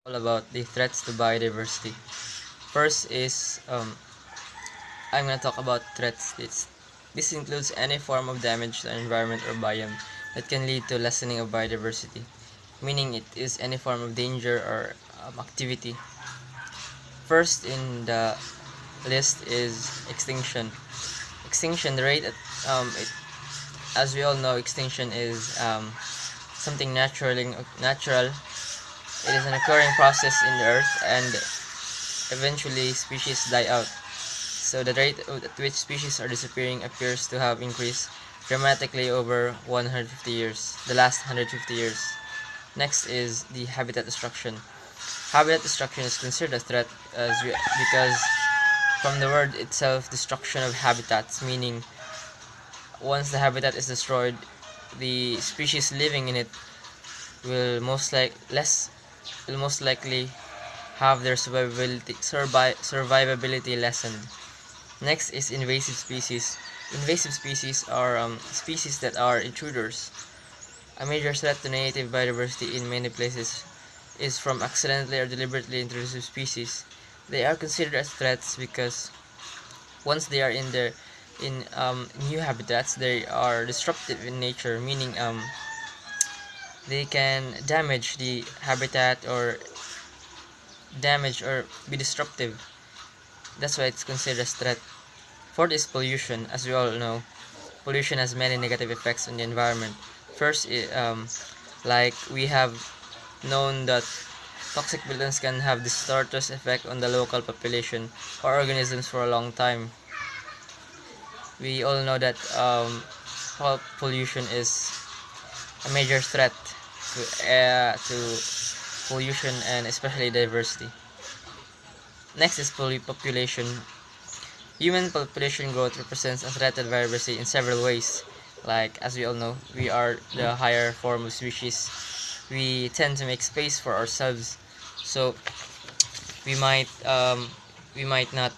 All about the threats to biodiversity. First is I'm going to talk about threats. This includes any form of damage to the environment or biome that can lead to lessening of biodiversity, meaning it is any form of danger or activity. First in the list is extinction. Extinction rate, as we all know, extinction is something natural. It is an occurring process in the earth, and eventually species die out. So the rate at which species are disappearing appears to have increased dramatically over 150 years, the last 150 years. Next is the habitat destruction. Habitat destruction is considered a threat because from the word itself, destruction of habitats, meaning once the habitat is destroyed, the species living in it will most likely have their survivability lessened. Next is invasive species. Invasive species are species that are intruders. A major threat to native biodiversity in many places is from accidentally or deliberately introduced species. They are considered as threats because once they are in new habitats, they are disruptive in nature, meaning they can damage the habitat or damage or be disruptive. That's why it's considered as threat. Fourth is pollution. As we all know, pollution has many negative effects on the environment. First, like we have known that toxic pollutants can have disastrous effect on the local population or organisms for a long time. We all know that pollution is a major threat to pollution and especially diversity. Next is population. Human population growth represents a threat to biodiversity in several ways. Like as we all know, we are the higher form of species. We tend to make space for ourselves, so we might um, we might not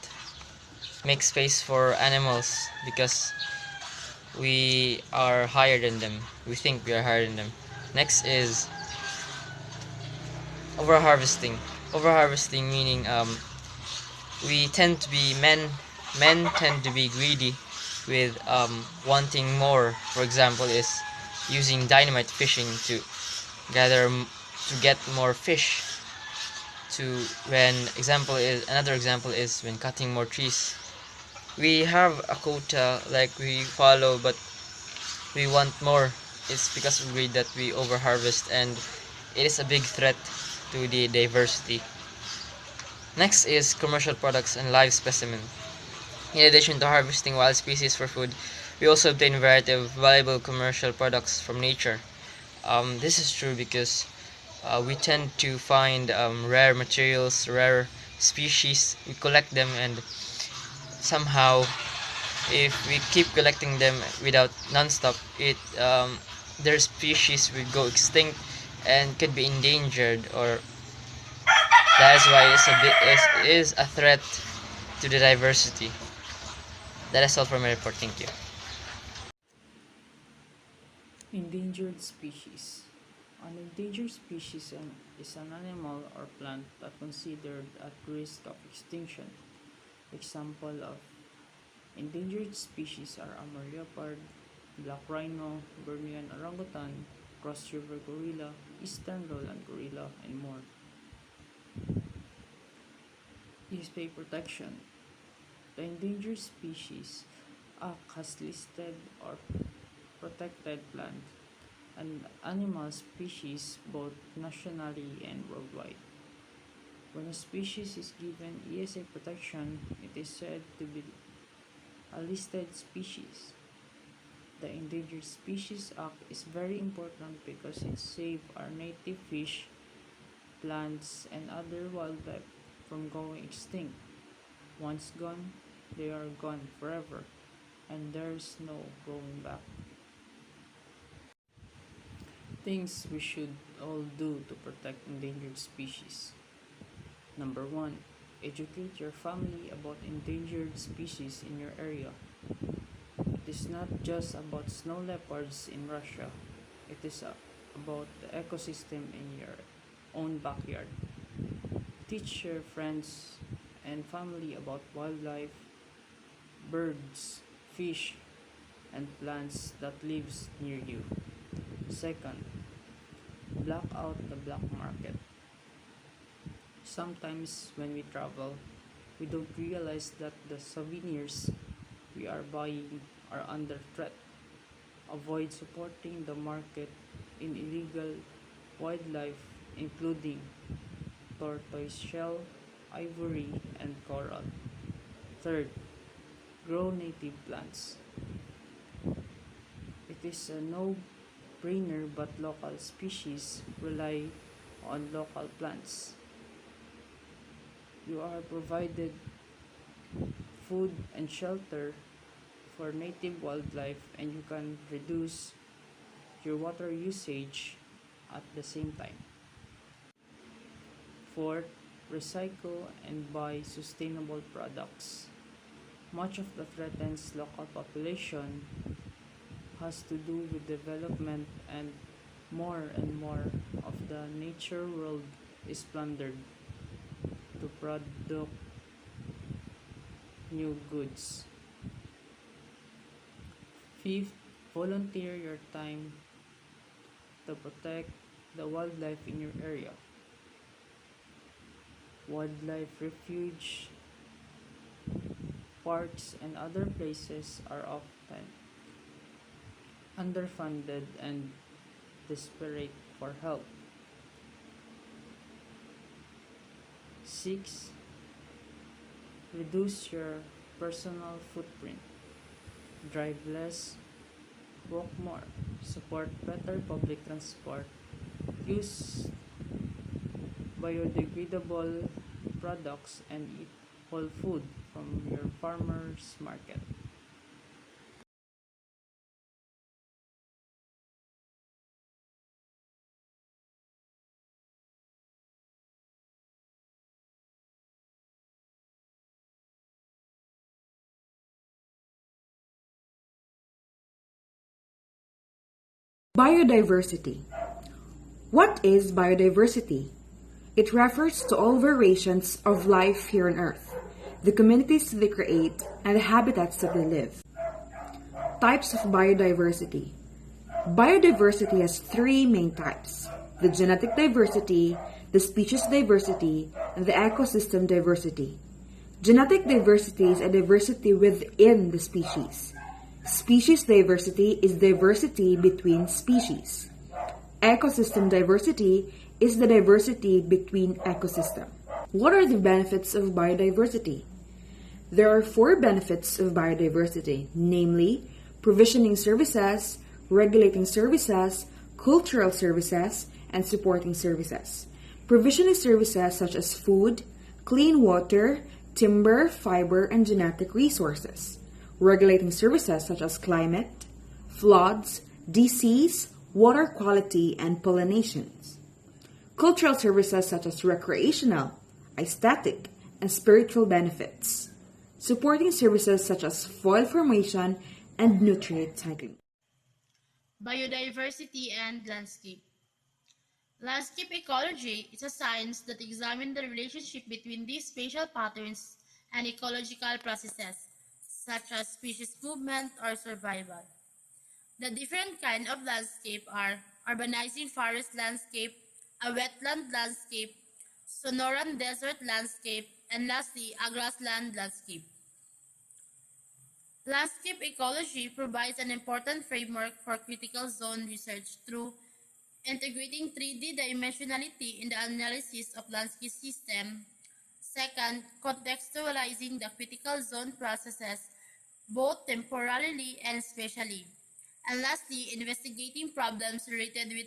make space for animals because we are higher than them. We think we are higher than them. Next is overharvesting. Overharvesting meaning we tend to be men tend to be greedy with wanting more. For example, is using dynamite fishing to gather to get more fish. To when example is Another example is when cutting more trees. We have a quota like we follow, but we want more. It's because of greed that we overharvest, and it is a big threat to the diversity. Next is commercial products and live specimen. In addition to harvesting wild species for food, we also obtain a variety of valuable commercial products from nature. This is true because we tend to find rare materials, rare species. We collect them, and somehow, if we keep collecting them without non-stop, it their species will go extinct and could be endangered, or that is why it is a threat to the diversity. That is all for my report. Thank you. Endangered species. An endangered species is an animal or plant that considered at risk of extinction. Example of endangered species are Amur leopard, black rhino, Bornean orangutan, cross river gorilla, eastern lowland gorilla, and more. ESP protection. The Endangered Species Act has listed or protected plant and animal species both nationally and worldwide. When a species is given ESA protection, it is said to be a listed species. The Endangered Species Act is very important because it saves our native fish, plants, and other wildlife from going extinct. Once gone, they are gone forever, and there's no going back. Things we should all do to protect endangered species. Number 1. Educate your family about endangered species in your area. It is not just about snow leopards in Russia, it is about the ecosystem in your own backyard. Teach your friends and family about wildlife, birds, fish, and plants that lives near you. Second, block out the black market. Sometimes when we travel, we don't realize that the souvenirs we are buying are under threat. Avoid supporting the market in illegal wildlife including tortoiseshell, ivory, and coral. Third, grow native plants. It is a no-brainer, but local species rely on local plants. You are provided food and shelter for native wildlife, and you can reduce your water usage at the same time. Fourth, recycle and buy sustainable products. Much of the threatens local population has to do with development, and more of the nature world is plundered to produce new goods. Fifth, volunteer your time to protect the wildlife in your area. Wildlife refuge, parks, and other places are often underfunded and desperate for help. 6. Reduce your personal footprint. Drive less, walk more, support better public transport, use biodegradable products, and eat whole food from your farmer's market. Biodiversity. What is biodiversity? It refers to all variations of life here on Earth, the communities they create, and the habitats that they live. Types of biodiversity. Biodiversity has three main types: the genetic diversity, the species diversity, and the ecosystem diversity. Genetic diversity is a diversity within the species. Species diversity is diversity between species. Ecosystem diversity is the diversity between ecosystem. What are the benefits of biodiversity? There are four benefits of biodiversity, namely provisioning services, regulating services, cultural services, and supporting services. Provisioning services such as food, clean water, timber, fiber, and genetic resources. Regulating services such as climate, floods, disease, water quality, and pollinations. Cultural services such as recreational, aesthetic, and spiritual benefits. Supporting services such as soil formation and nutrient cycling. Biodiversity and landscape. Landscape ecology is a science that examines the relationship between these spatial patterns and ecological processes, such as species movement or survival. The different kinds of landscape are urbanizing forest landscape, a wetland landscape, Sonoran desert landscape, and lastly, a grassland landscape. Landscape ecology provides an important framework for critical zone research through integrating 3D dimensionality in the analysis of landscape system. Second, contextualizing the critical zone processes both temporally and spatially. And lastly, investigating problems related with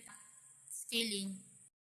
scaling.